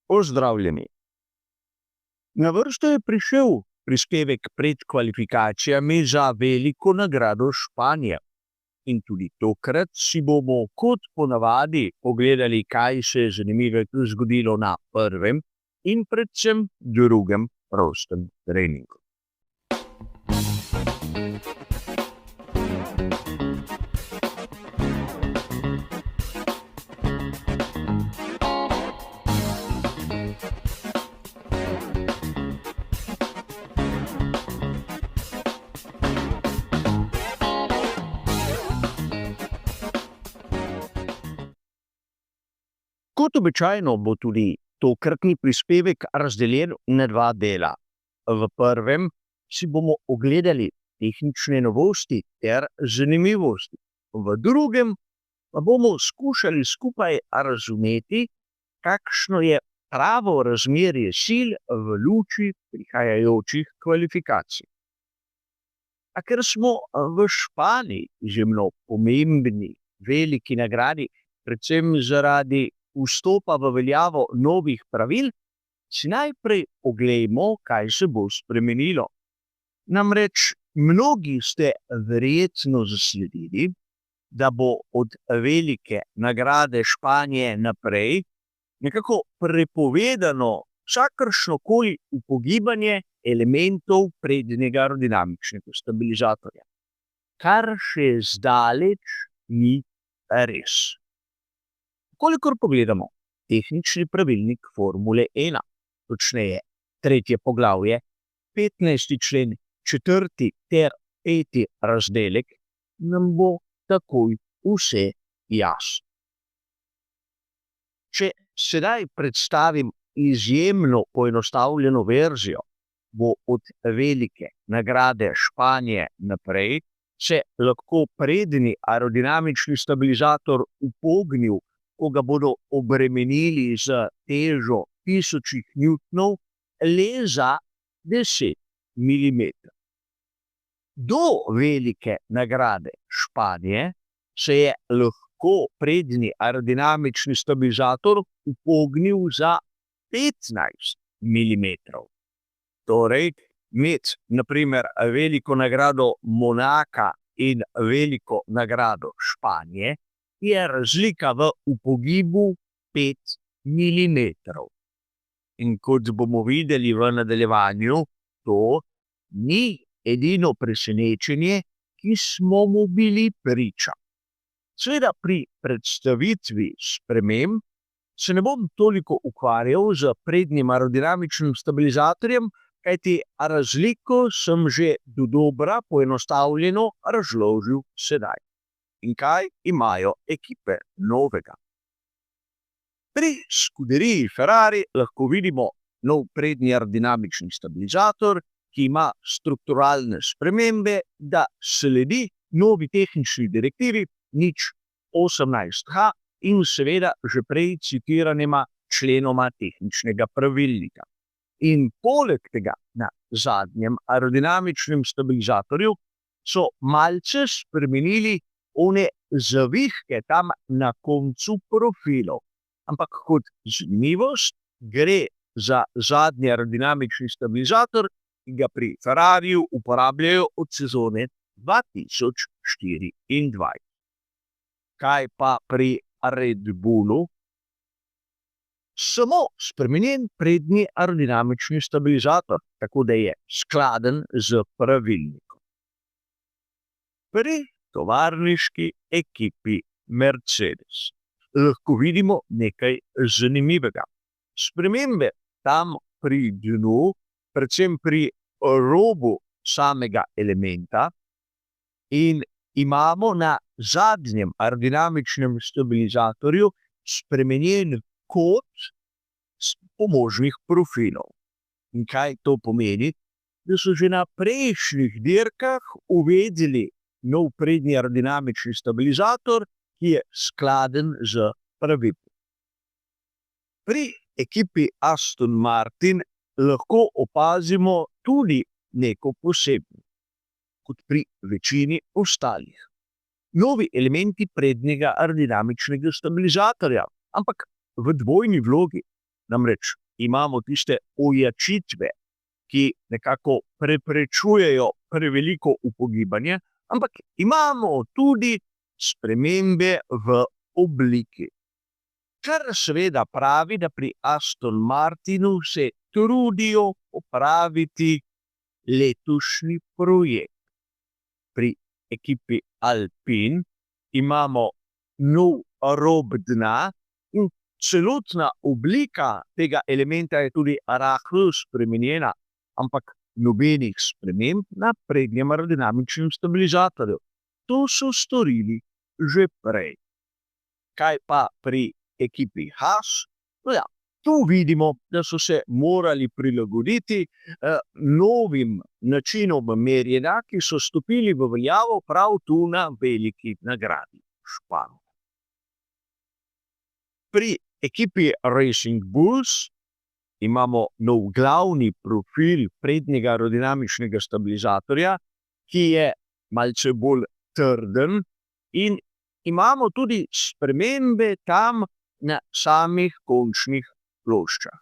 Pozdravljeni. Na vrsto je prišel prispevek pred kvalifikacijami za veliko nagrado Španije. In tudi tokrat si bomo kot ponavadi pogledali, kaj se je zanimivega zgodilo na prvem in predvsem drugem prostem treningu. Kot običajno bo tudi tokratni prispevek razdeljen na dva dela. V prvem si bomo ogledali tehnične novosti ter zanimivosti. V drugem pa bomo skušali skupaj razumeti, kakšno je pravo razmerje sil v luči prihajajočih kvalifikacij. A ker smo v Španiji izjemno pomembni, veliki nagradi, predvsem zaradi vstopa v veljavo novih pravil, si najprej oglejmo, kaj se bo spremenilo. Namreč mnogi ste verjetno zasledili, da bo od velike nagrade Španije naprej nekako prepovedano vsakršnokoli upogibanje elementov prednjega aerodinamičnega stabilizatorja, kar še zdaleč ni res. Kolikor pogledamo tehnični pravilnik Formule 1, točneje 3. poglavje, 15. člen, 4. ter 5. razdelek, nam bo takoj vse jasno. Če sedaj predstavim izjemno poenostavljeno verzijo, bo od velike nagrade Španije naprej se lahko prednji aerodinamični stabilizator upognil, ko ga bodo obremenili z težo 1000 newtonov le za 10 milimetrov. Do velike nagrade Španije se je lahko prednji aerodinamični stabilizator upognil za 15 milimetrov. Torej, med na primer veliko nagrado Monaka in veliko nagrado Španije je razlika v upogibu 5 milimetrov. In kot bomo videli v nadaljevanju, to ni edino presenečenje, ki smo mu bili priča. Seveda pri predstavitvi sprememb se ne bom toliko ukvarjal z prednjim aerodinamičnim stabilizatorjem, kajti razliko sem že dodobra poenostavljeno razložil sedaj. In kaj imajo ekipe novega? Pri skuderiji Ferrari lahko vidimo nov prednji aerodinamični stabilizator, ki ima strukturalne spremembe, da sledi novi tehnični direktivi 018H in seveda že prej citiranima členoma tehničnega pravilnika. In poleg tega na zadnjem aerodinamičnem stabilizatorju so malce spremenili one zavihke tam na koncu profilov. Ampak kot zanimivost gre za zadnji aerodinamični stabilizator, ki ga pri Ferrariju uporabljajo od sezone 2024. Kaj pa pri Red Bullu? Samo spremenjen prednji aerodinamični stabilizator, tako da je skladen z pravilnikom. Pri tovarniški ekipi Mercedes lahko vidimo nekaj zanimivega. Spremembe tam pri dnu, predvsem pri robu samega elementa, in imamo na zadnjem aerodinamičnem stabilizatorju spremenjen kot pomožnih profilov. In kaj to pomeni? Da so že na prejšnjih dirkah uvedli nov prednji aerodinamični stabilizator, ki je skladen z pravilom. Pri ekipi Aston Martin lahko opazimo tudi neko posebno, kot pri večini ostalih. Novi elementi prednjega aerodinamičnega stabilizatorja, ampak v dvojni vlogi. Namreč imamo tiste ojačitve, ki nekako preprečujejo preveliko upogibanje, ampak imamo tudi spremembe v obliki. Kar seveda pravi, da pri Aston Martinu se trudijo popraviti letošnji projekt. Pri ekipi Alpine imamo nov rob dna in celotna oblika tega elementa je tudi rahlo spremenjena, ampak nobenih sprememb na prednjem aerodinamičnem stabilizatorju. To so storili že prej. Kaj pa pri ekipi Haas? No ja, tu vidimo, da so se morali prilagoditi novim načinom merjenja, ki so stopili v veljavo prav tu na veliki nagradi Španije. Pri ekipi Racing Bulls imamo nov glavni profil prednjega aerodinamičnega stabilizatorja, ki je malce bolj trden, in imamo tudi spremembe tam na samih končnih ploščah.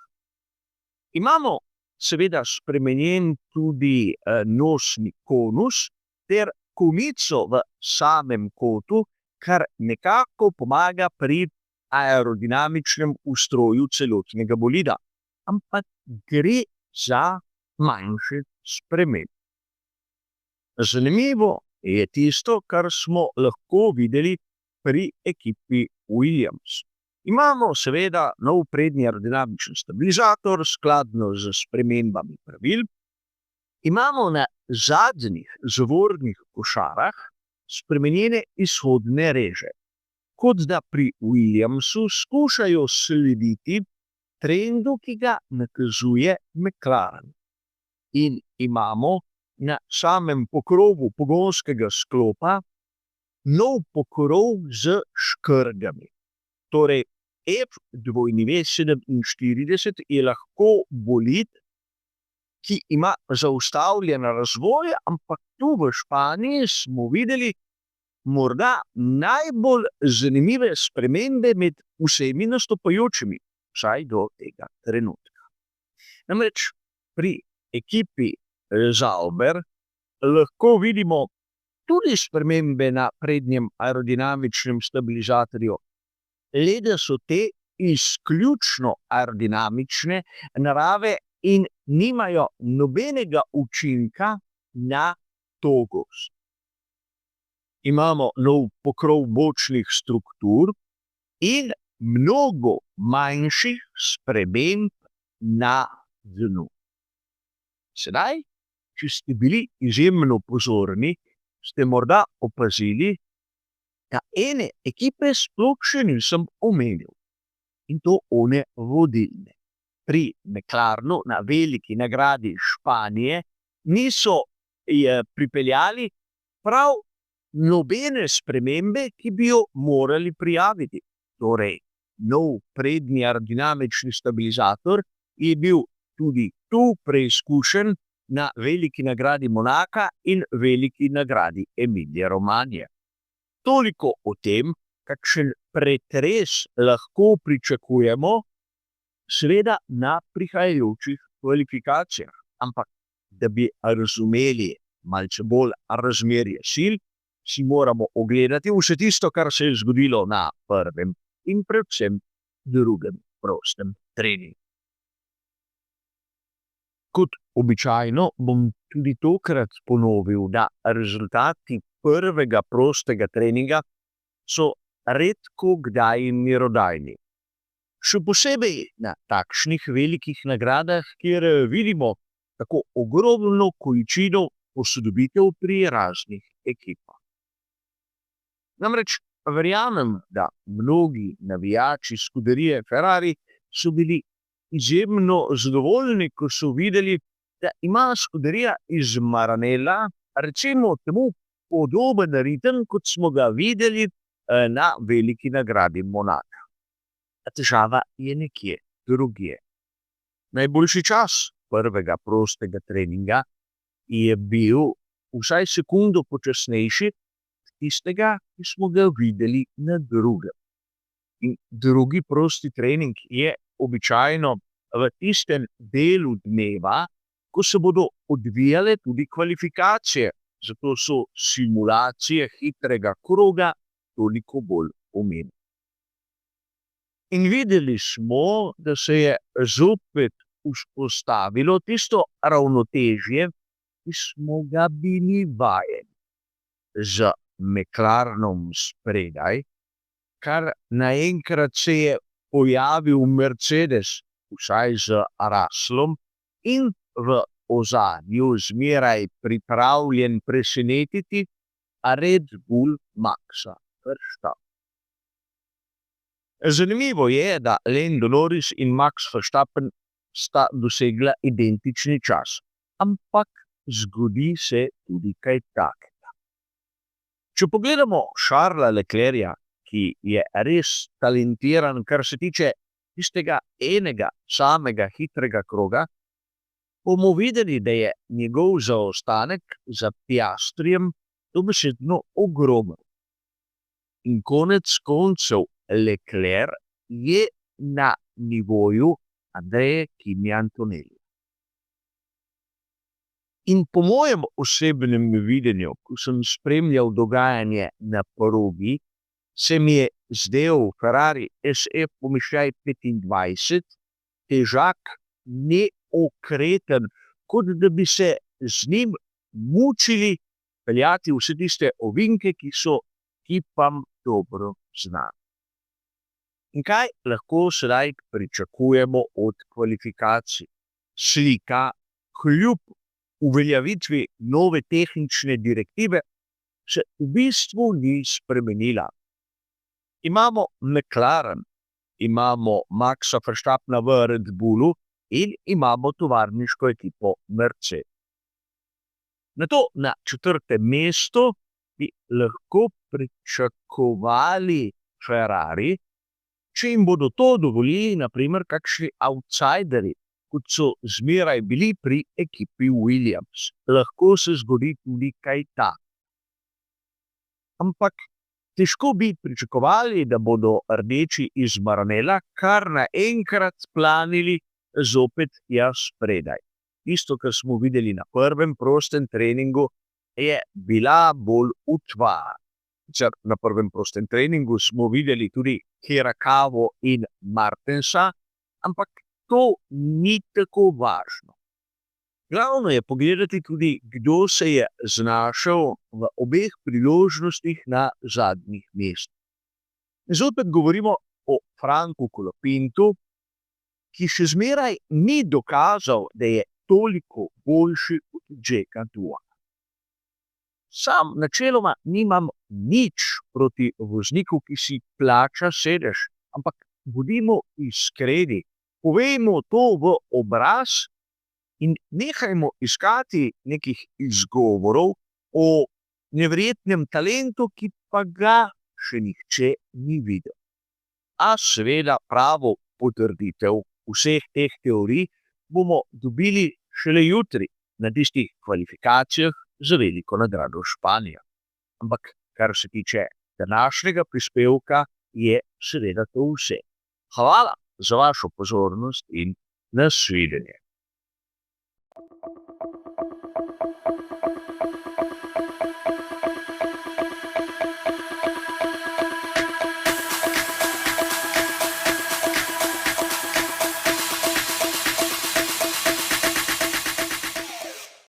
Imamo seveda spremenjen tudi nosni konus ter konico v samem kotu, kar nekako pomaga pri aerodinamičnem ustroju celotnega bolida. Ampak gre za manjše spremembe. Zanimivo je tisto, kar smo lahko videli pri ekipi Williams. Imamo seveda nov prednji aerodinamični stabilizator, skladno z spremembami pravil. Imamo na zadnjih zavornih košarah spremenjene izhodne reže. Kot da pri Williamsu skušajo slediti trendu, ki ga nakazuje McLaren. In imamo na samem pokrovu pogonskega sklopa nov pokrov z škrgami. Torej, F47 je lahko bolid, ki ima zaustavljen razvoj, ampak tu v Španiji smo videli morda najbolj zanimive spremembe med vsemi nastopajočimi, vsaj do tega trenutka. Namreč pri ekipi Sauber lahko vidimo tudi spremembe na prednjem aerodinamičnem stabilizatorju, le da so te izključno aerodinamične narave in nimajo nobenega učinka na togost. Imamo nov pokrov bočnih struktur in mnogo manjših sprememb na dnu. Sedaj, če ste bili izjemno pozorni, ste morda opazili, da ene ekipe sploh še nisem omenil, in to one vodilne. Pri McLarenu na veliki nagradi Španije niso pripeljali prav nobene spremembe, ki bi jo morali prijaviti. Torej, nov prednji aerodinamični stabilizator je bil tudi tu preizkušen na veliki nagradi Monaka in veliki nagradi Emilia Romagna. Toliko o tem, kakšen pretres lahko pričakujemo, seveda na prihajajočih kvalifikacijah. Ampak, da bi razumeli malce bolj razmerje sil, si moramo ogledati vse tisto, kar se je zgodilo na prvem in predvsem drugem prostem treningu. Kot običajno bom tudi tokrat ponovil, da rezultati prvega prostega treninga so redko kdaj merodajni. Še posebej na takšnih velikih nagradah, kjer vidimo tako ogromno količino posodobitev pri raznih ekipah. Namreč verjamem, da mnogi navijači Scuderie Ferrari so bili izjemno zadovoljni, ko so videli, da ima Scuderia iz Maranella recimo temu podoben ritem, kot smo ga videli na veliki nagradi Monaka. Težava je nekje drugje. Najboljši čas prvega prostega treninga je bil vsaj sekundo počasnejši tistega, ki smo ga videli na drugem. In drugi prosti trening je običajno v tistem delu dneva, ko se bodo odvijale tudi kvalifikacije. Zato so simulacije hitrega kroga toliko bolj pomembne. In videli smo, da se je zopet vzpostavilo tisto ravnotežje, ki smo ga bili vajeni. Z McLarenom spredaj, kar naenkrat se je pojavil Mercedes, vsaj z Russellom, in v ozadju zmeraj pripravljen presenetiti Red Bull Maxa Verstappena. Zanimivo je, da Lando Norris in Max Verstappen sta dosegla identični čas, ampak zgodi se tudi kaj takega. Če pogledamo Charlesa Leclerca, ki je res talentiran, kar se tiče tistega enega samega hitrega kroga, bomo videli, da je njegov zaostanek za Piastrijem dobesedno ogromen. In konec koncev Leclerc je na nivoju Andreje Kimi Antonelli. In po mojem osebnem videnju, ko sem spremljal dogajanje na progi, se mi je zdel Ferrari SE pomišljaj 25 težak, neokreten, kot da bi se z njim mučili peljati vse tiste ovinke, ki so ekipam dobro znane. In kaj lahko sedaj pričakujemo od kvalifikacij? Slika, kljub uveljavitvi nove tehnične direktive, se v bistvu ni spremenila. Imamo McLaren, imamo Maxa Verstappena v Red Bullu in imamo tovarniško ekipo Mercedes. Nato na 4. mestu bi lahko pričakovali Ferrari, če jim bodo to dovolili, na primer, kakšni outsiderji, kot so zmeraj bili pri ekipi Williams. Lahko se zgodi tudi kaj takega. Ampak težko bi pričakovali, da bodo rdeči iz Maranella kar naenkrat planili zopet spredaj. Tisto, kar smo videli na prvem prostem treningu, je bila bolj utvara. Na prvem prostem treningu smo videli tudi Hirakawo in Martensa, ampak to ni tako važno. Glavno je pogledati tudi, kdo se je znašel v obeh priložnostih na zadnjih mestih. Zopet govorimo o Franku Colapintu, ki še zmeraj ni dokazal, da je toliko boljši od Jacka Dua. Sam načeloma nimam nič proti vozniku, ki si plača sedež, ampak bodimo iskreni, povejmo to v obraz in nehajmo iskati nekih izgovorov o neverjetnem talentu, ki pa ga še nihče ni videl. A seveda pravo potrditev vseh teh teorij bomo dobili šele jutri na tistih kvalifikacijah za veliko nagrado Španija. Ampak kar se tiče današnjega prispevka, je seveda to vse. Hvala za vašo pozornost in nasvidenje.